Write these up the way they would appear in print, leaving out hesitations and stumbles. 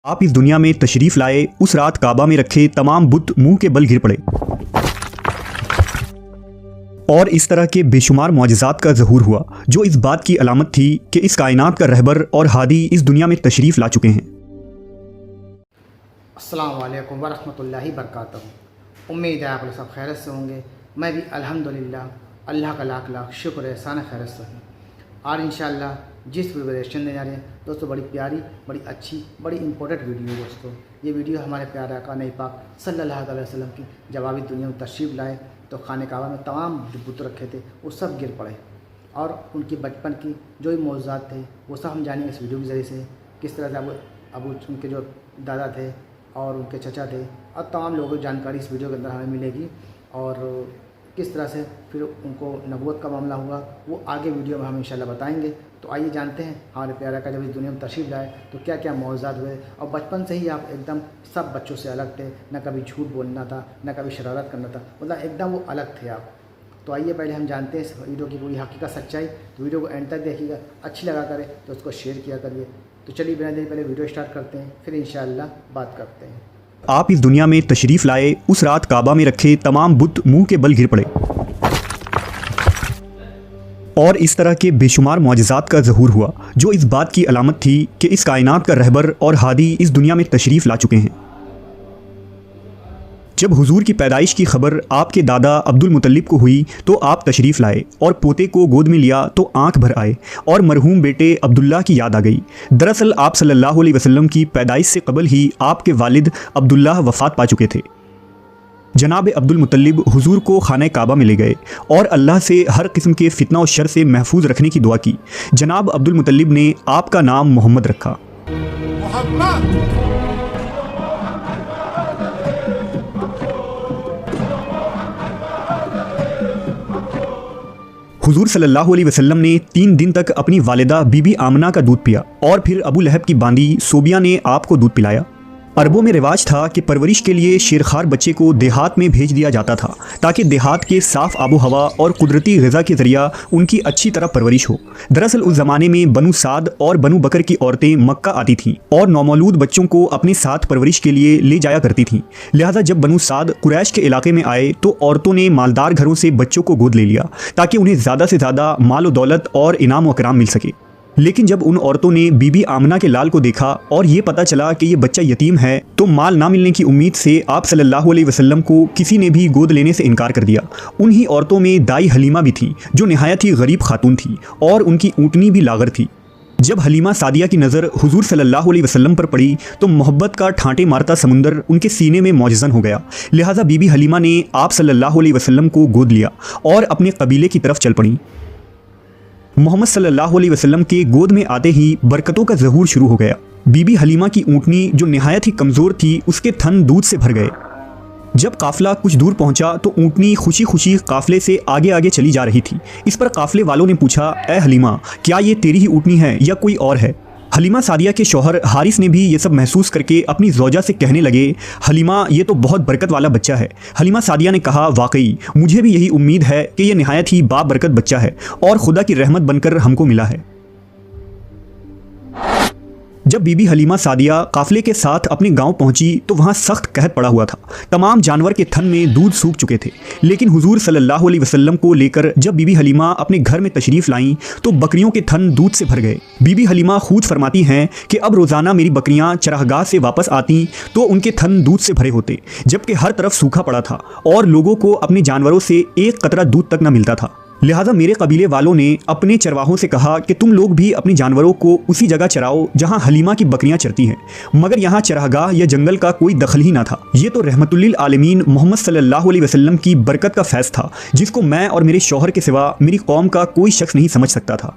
आप इस दुनिया में तशरीफ लाए, उस रात काबा में रखे तमाम बुत मुंह के बल गिर पड़े और इस तरह के बेशुमार मौजज़ात का ज़हूर हुआ जो इस बात की अलामत थी कि इस कायनात का रहबर और हादी इस दुनिया में तशरीफ़ ला चुके हैं। अस्सलामु अलैकुम वरहमतुल्लाहि वबरकातुहू। उम्मीद है आप लोग सब खैरियत से होंगे। मैं भी अल्हम्दुलिल्लाह, अल्लाह का लाख लाख शुक्र एहसान खैरियत से हूँ। और इंशाअल्लाह जिस प्रिपरेशन देने जा रहे हैं दोस्तों, बड़ी प्यारी, बड़ी अच्छी, बड़ी इंपॉर्टेंट वीडियो है दोस्तों। ये वीडियो हमारे प्यारे आका नबी पाक सल्लल्लाहु अलैहि वसल्लम की जब आप दुनिया में तशरीफ़ लाए तो खाने काबा में तमाम जो बुत रखे थे वो सब गिर पड़े और उनकी बचपन की जो भी मौजूदात थे वो सब हम जानेंगे इस वीडियो के ज़रिए से। किस तरह से अब उनके जो दादा थे और उनके चचा थे और तमाम लोगों की जानकारी इस वीडियो के अंदर हमें मिलेगी और किस तरह से फिर उनको नबूवत का मामला हुआ वो आगे वीडियो में हम इंशाल्लाह बताएंगे। तो आइए जानते हैं हमारे प्यारा का जब इस दुनिया में तशरीफ़ लाए तो क्या क्या मौजूदात हुए। और बचपन से ही आप एकदम सब बच्चों से अलग थे, न कभी झूठ बोलना था, न कभी शरारत करना था, मतलब एकदम वो अलग थे आप। तो आइए पहले हम जानते हैं इस वीडियो की पूरी हकीकत सच्चाई। तो वीडियो को एंड तक देखिएगा, अच्छी लगा करे तो उसको शेयर किया करिए। तो चलिए बिना देरी पहले वीडियो स्टार्ट करते हैं, फिर इंशाअल्लाह बात करते हैं। आप इस दुनिया में तशरीफ़ लाए, उस रात काबा में रखे तमाम बुत मुंह के बल गिर पड़े और इस तरह के बेशुमार मौजज़ात का ज़हूर हुआ जो इस बात की अलामत थी कि इस कायनात का रहबर और हादी इस दुनिया में तशरीफ़ ला चुके हैं। जब हुजूर की पैदाइश की खबर आपके दादा अब्दुल मुतल्लिब को हुई तो आप तशरीफ़ लाए और पोते को गोद में लिया तो आंख भर आए और मरहूम बेटे अब्दुल्ला की याद आ गई। दरअसल आप सल्लल्लाहु अलैहि वसल्लम की पैदाइश से कबल ही आपके वालिद अब्दुल्ला वफ़ात पा चुके थे। जनाब अब्दुल मुतल्लिब हुजूर को खाने काबा में ले गए और अल्लाह से हर किस्म के फितना और शर से महफूज रखने की दुआ की। जनाब अब्दुल मुतल्लिब ने आपका नाम मोहम्मद रखा। हुजूर सल्लल्लाहु अलैहि वसल्लम ने 3 दिन तक अपनी वालिदा बीबी आमना का दूध पिया और फिर अबू लहब की बांदी सोबिया ने आपको दूध पिलाया। अरबों में रिवाज था कि परवरिश के लिए शेरखार बच्चे को देहात में भेज दिया जाता था ताकि देहात के साफ़ आबो हवा और कुदरती ग़िज़ा के ज़रिया उनकी अच्छी तरह परवरिश हो। दरअसल उस ज़माने में बनु साद और बनु बकर की औरतें मक्का आती थीं और नौमौलूद बच्चों को अपने साथ परवरिश के लिए ले जाया करती थीं। लिहाजा जब बनु साद कुरैश के इलाके में आए तो औरतों ने मालदार घरों से बच्चों को गोद ले लिया ताकि उन्हें ज़्यादा से ज़्यादा माल व दौलत और इनाम व इकराम मिल सके। लेकिन जब उन औरतों ने बीबी आमना के लाल को देखा और ये पता चला कि ये बच्चा यतीम है तो माल ना मिलने की उम्मीद से आप सल्लल्लाहु अलैहि वसल्लम को किसी ने भी गोद लेने से इनकार कर दिया। उन्हीं औरतों में दाई हलीमा भी थी जो निहायत ही गरीब खातून थी और उनकी ऊँटनी भी लागर थी। जब हलीमा सादिया की नज़र हुजूर सल्लल्लाहु अलैहि वसल्लम पर पड़ी तो मोहब्बत का ठांटे मारता समुंदर उनके सीने में मौजज़न हो गया। लिहाजा बीबी हलीमा ने आप सल्लल्लाहु अलैहि वसल्लम को गोद लिया और अपने कबीले की तरफ चल पड़ी। मोहम्मद सल्लल्लाहु अलैहि वसल्लम के गोद में आते ही बरकतों का ज़हूर शुरू हो गया। बीबी हलीमा की ऊँटनी जो निहायत ही कमज़ोर थी उसके थन दूध से भर गए। जब काफ़िला कुछ दूर पहुंचा तो ऊँटनी खुशी खुशी काफ़िले से आगे आगे चली जा रही थी। इस पर काफ़िले वालों ने पूछा, ए हलीमा, क्या ये तेरी ही ऊँटनी है या कोई और है? हलीमा सादिया के शौहर हारिस ने भी ये सब महसूस करके अपनी ज़ौजा से कहने लगे, हलीमा, ये तो बहुत बरकत वाला बच्चा है। हलीमा सादिया ने कहा, वाकई मुझे भी यही उम्मीद है कि यह निहायत ही बाबरकत बच्चा है और खुदा की रहमत बनकर हमको मिला है। जब बीबी हलीमा सादिया काफ़िले के साथ अपने गांव पहुंची तो वहां सख्त कहत पड़ा हुआ था। तमाम जानवर के थन में दूध सूख चुके थे। लेकिन हुजूर सल्लल्लाहु अलैहि वसल्लम को लेकर जब बीबी हलीमा अपने घर में तशरीफ़ लाईं तो बकरियों के थन दूध से भर गए। बीबी हलीमा खुद फरमाती हैं कि अब रोज़ाना मेरी बकरियां चरागाह से वापस आती तो उनके थन दूध से भरे होते, जबकि हर तरफ सूखा पड़ा था और लोगों को अपने जानवरों से एक कतरा दूध तक न मिलता था। लिहाजा मेरे कबीले वालों ने अपने चरवाहों से कहा कि तुम लोग भी अपनी जानवरों को उसी जगह चराओ जहां हलीमा की बकरियां चरती हैं, मगर यहाँ चरागाह या जंगल का कोई दखल ही ना था। ये तो रहमतुल्लिल आलमीन मोहम्मद सल्लल्लाहु अलैहि वसल्लम की बरकत का फैज़ था जिसको मैं और मेरे शौहर के सिवा मेरी कौम का कोई शख्स नहीं समझ सकता था।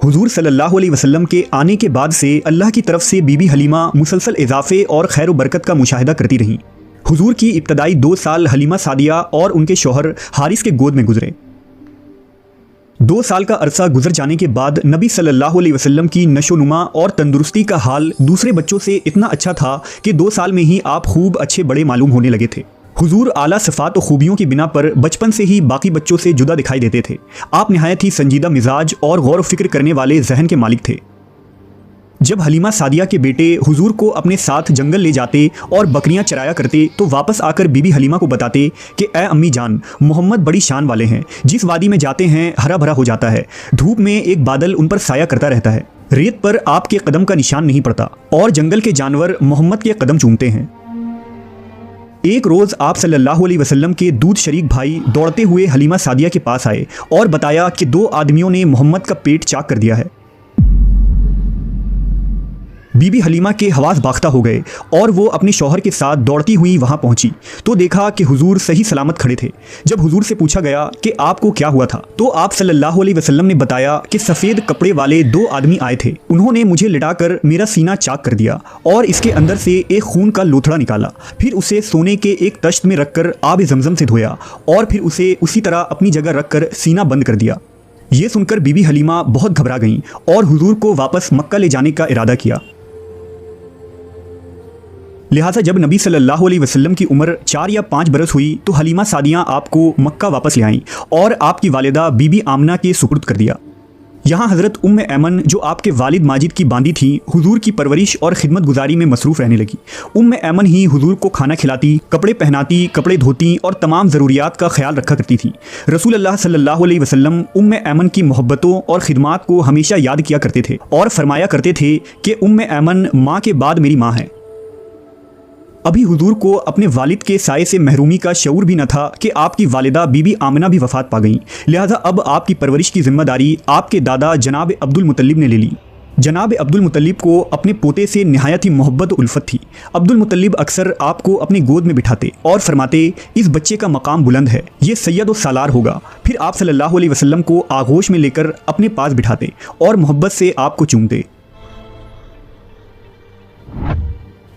हुजूर सल्लल्लाहु अलैहि वसल्लम के आने के बाद से अल्लाह की तरफ से बीबी हलीमा मुसलसल इजाफे और खैर बरकत का मुशाहिदा करती रहीं। हुजूर की इब्तदाई 2 साल हलीमा सादिया और उनके शौहर हारिस के गोद में गुजरे। 2 साल का अरसा गुजर जाने के बाद नबी सल्लल्लाहु अलैहि वसल्लम की नशोनुमा और तंदुरुस्ती का हाल दूसरे बच्चों से इतना अच्छा था कि 2 साल में ही आप खूब अच्छे बड़े मालूम होने लगे थे। हुजूर आला सिफ़ात और खूबियों की बिना पर बचपन से ही बाकी बच्चों से जुदा दिखाई देते थे। आप निहायत ही संजीदा मिजाज और गौर व फिक्र करने वाले जहन के मालिक थे। जब हलीमा सादिया के बेटे हुजूर को अपने साथ जंगल ले जाते और बकरियां चराया करते तो वापस आकर बीबी हलीमा को बताते कि ए अम्मी जान, मोहम्मद बड़ी शान वाले हैं, जिस वादी में जाते हैं हरा भरा हो जाता है, धूप में एक बादल उन पर साया करता रहता है, रेत पर आपके कदम का निशान नहीं पड़ता और जंगल के जानवर मोहम्मद के कदम चूमते हैं। एक रोज़ आप सल्लल्लाहु अलैहि वसल्लम के दूध शरीक भाई दौड़ते हुए हलीमा सादिया के पास आए और बताया कि 2 आदमियों ने मोहम्मद का पेट चाक कर दिया है। बीबी हलीमा के हवास बाख्ता हो गए और वो अपने शौहर के साथ दौड़ती हुई वहां पहुंची तो देखा कि हुजूर सही सलामत खड़े थे। जब हुजूर से पूछा गया कि आपको क्या हुआ था तो आप सल्लल्लाहु अलैहि वसल्लम ने बताया कि सफ़ेद कपड़े वाले 2 आदमी आए थे, उन्होंने मुझे लिटाकर मेरा सीना चाक कर दिया और इसके अंदर से एक खून का लोथड़ा निकाला, फिर उसे सोने के एक तश्त में रखकर आब ज़मज़म से धोया और फिर उसे उसी तरह अपनी जगह रखकर सीना बंद कर दिया। ये सुनकर बीबी हलीमा बहुत घबरा गईं और हुजूर को वापस मक्का ले जाने का इरादा किया। लिहाजा जब नबी सल्लल्लाहु अलैहि वसल्लम की उम्र 4 या 5 बरस हुई तो हलीमा सादिया आपको मक्का वापस ले आईं और आपकी वालिदा बीबी आमना के सुपुर्द कर दिया। यहाँ हज़रत उम्मे ऐमन जो आपके वालिद माजिद की बांदी थी, हुजूर की परवरिश और खिदमत गुजारी में मसरूफ़ रहने लगी। उम्मे ऐमन ही हुजूर को खाना खिलाती, कपड़े पहनाती, कपड़े धोती और तमाम ज़रूरियात का ख्याल रखा करती थी। रसूल अल्लाह सल्लल्लाहु अलैहि वसल्लम उम्मे ऐमन की मोहब्बतों और खिदमात को हमेशा याद किया करते थे और फरमाया करते थे कि उम्मे ऐमन माँ के बाद मेरी माँ है। अभी हुजूर को अपने वालिद के साये से महरूमी का शऊर भी न था कि आपकी वालिदा बीबी आमना भी वफ़ात पा गईं। लिहाजा अब आपकी परवरिश की जिम्मेदारी आपके दादा जनाब अब्दुल मुत्तलिब ने ले ली। जनाब अब्दुल मुत्तलिब को अपने पोते से निहायत ही मोहब्बत उल्फत थी। अब्दुल मुत्तलिब अक्सर आपको अपनी गोद में बिठाते और फरमाते, इस बच्चे का मकाम बुलंद है, ये सैयद व सालार होगा। फिर आप सल्लल्लाहु अलैहि वसल्लम को आगोश में लेकर अपने पास बिठाते और मोहब्बत से आपको चूमते।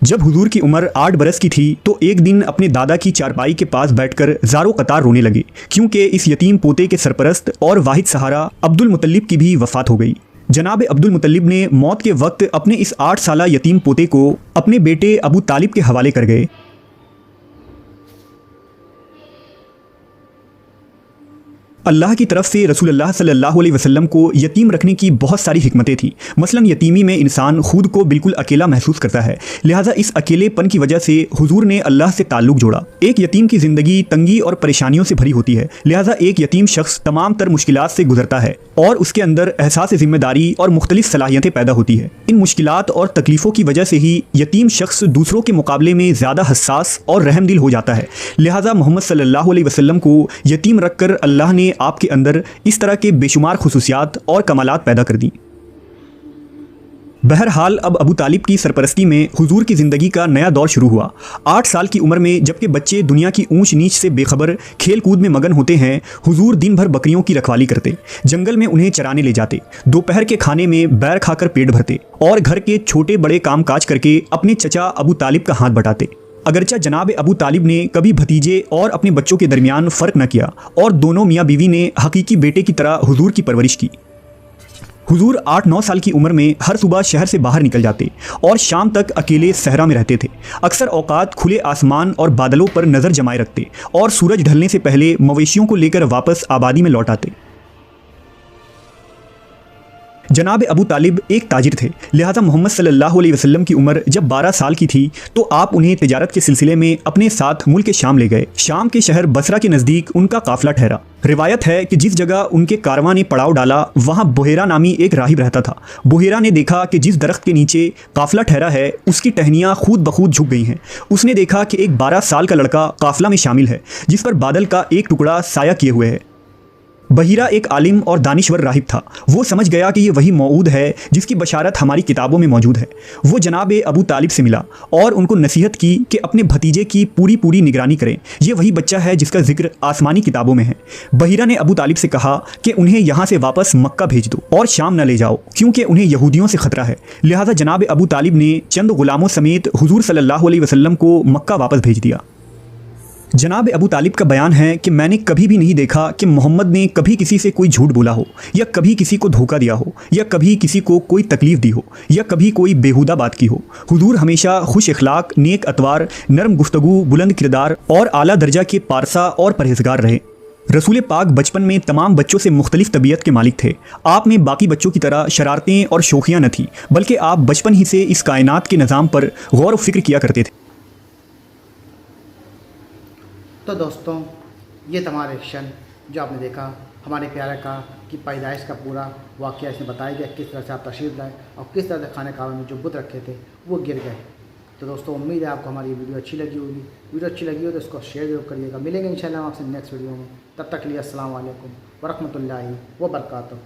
जब हुजूर की उम्र 8 बरस की थी तो एक दिन अपने दादा की चारपाई के पास बैठकर ज़ारो कतार रोने लगे, क्योंकि इस यतीम पोते के सरपरस्त और वाहिद सहारा अब्दुल मुत्तलिब की भी वफ़ात हो गई। जनाब अब्दुल मुत्तलिब ने मौत के वक्त अपने इस 8 साला यतीम पोते को अपने बेटे अबू तालिब के हवाले कर गए। अल्लाह की तरफ से रसूलुल्लाह सल्लल्लाहु अलैहि वसल्लम को यतीम रखने की बहुत सारी हिकमतें थी। मसलन यतीमी में इंसान खुद को बिल्कुल अकेला महसूस करता है, लिहाजा इस अकेलेपन की वजह से हुजूर ने अल्लाह से ताल्लुक़ जोड़ा। एक यतीम की ज़िंदगी तंगी और परेशानियों से भरी होती है, लिहाजा एक यतीम शख्स तमाम तर मुश्किलात से गुजरता है और उसके अंदर एहसास ज़िम्मेदारी और मुख्तलिफ सलाहियतें पैदा होती है। इन मुश्किलात और तकलीफ़ों की वजह से ही यतीम शख्स दूसरों के मुकाबले में ज़्यादा हसास और रहमदिल हो जाता है। लिहाजा मोहम्मद सल्लल्लाहु अलैहि वसल्लम को यतीम रखकर अल्लाह ने आपके अंदर इस तरह के बेशुमार खुसूसियात और कमालात पैदा कर दी। बहरहाल अब अबू तालिब की सरपरस्ती में हुजूर की ज़िंदगी का नया दौर शुरू हुआ। 8 साल की उम्र में जबकि बच्चे दुनिया की ऊंच नीच से बेखबर खेल कूद में मगन होते हैं, हुजूर दिन भर बकरियों की रखवाली करते, जंगल में उन्हें चराने ले जाते, दोपहर के खाने में बैर खाकर पेट भरते और घर के छोटे बड़े काम काज करके अपने चचा अबू तालिब का हाथ बटाते। अगरचा जनाब अबू तालिब ने कभी भतीजे और अपने बच्चों के दरमियान फ़र्क न किया और दोनों मियाँ बीवी ने हकीकी बेटे की तरह हुजूर की परवरिश की। हुजूर 8-9 साल की उम्र में हर सुबह शहर से बाहर निकल जाते और शाम तक अकेले सहरा में रहते थे। अक्सर औकात खुले आसमान और बादलों पर नज़र जमाए रखते और सूरज ढलने से पहले मवेशियों को लेकर वापस आबादी में लौट आते। जनाब अबू तालिब एक ताजिर थे, लिहाजा मोहम्मद सल्लल्लाहु अलैहि वसल्लम की उम्र जब 12 साल की थी तो आप उन्हें तिजारत के सिलसिले में अपने साथ मुल्क शाम ले गए। शाम के शहर बसरा के नज़दीक उनका काफ़िला ठहरा। रिवायत है कि जिस जगह उनके कारवां ने पड़ाव डाला वहाँ बुहेरा नामी एक राहिब रहता था। बुहेरा ने देखा कि जिस दरख्त के नीचे काफ़िला ठहरा है उसकी टहनियाँ खुद ब खुद झुक गई हैं। उसने देखा कि एक 12 साल का लड़का काफ़िला में शामिल है जिस पर बादल का एक टुकड़ा साया किए हुए है। बहीरा एक आलिम और दानिश्वर राहिब था। वो समझ गया कि ये वही मौऊद है जिसकी बशारत हमारी किताबों में मौजूद है। वो जनाब अबू तालिब से मिला और उनको नसीहत की कि अपने भतीजे की पूरी निगरानी करें। ये वही बच्चा है जिसका जिक्र आसमानी किताबों में है। बहीरा ने अबू तालिब से कहा कि उन्हें यहाँ से वापस मक्का भेज दो और शाम न ले जाओ, क्योंकि उन्हें यहूदियों से खतरा है। लिहाजा जनाब अबू तालिब ने चंद गुलामों समेत हुजूर सल्लल्लाहु अलैहि वसल्लम को मक्का वापस भेज दिया। जनाब अबू तालिब का बयान है कि मैंने कभी भी नहीं देखा कि मोहम्मद ने कभी किसी से कोई झूठ बोला हो या कभी किसी को धोखा दिया हो या कभी किसी को कोई तकलीफ़ दी हो या कभी कोई बेहुदा बात की हो। हुजूर हमेशा खुश अखलाक, नेक अतवार, नरम गुफ्तगू, बुलंद किरदार और आला दर्जा के पारसा और परहेजगार रहे। रसूल पाक बचपन में तमाम बच्चों से मुख्तलिफ तबीयत के मालिक थे। आप में बाकी बच्चों की तरह शरारतें और शौखियाँ न थीं, बल्कि आप बचपन ही से इस कायनात के निज़ाम पर गौर व फिक्र किया करते थे। तो दोस्तों, ये तमाम एक्शन जो आपने देखा हमारे प्यारे का कि पैदाइश का पूरा वाक़या इसमें बताया गया, किस तरह से आप तशरीफ़ लाए और किस तरह से खाने काबा में जो बुत रखे थे वो गिर गए। तो दोस्तों, उम्मीद है आपको हमारी वीडियो अच्छी लगी होगी। वीडियो अच्छी लगी हो तो इसको शेयर जरूर करिएगा। मिलेंगे इंशाल्लाह आपसे नेक्स्ट वीडियो में। तब तक के लिए अस्सलाम वालेकुम व रहमतुल्लाहि व बरकातहू।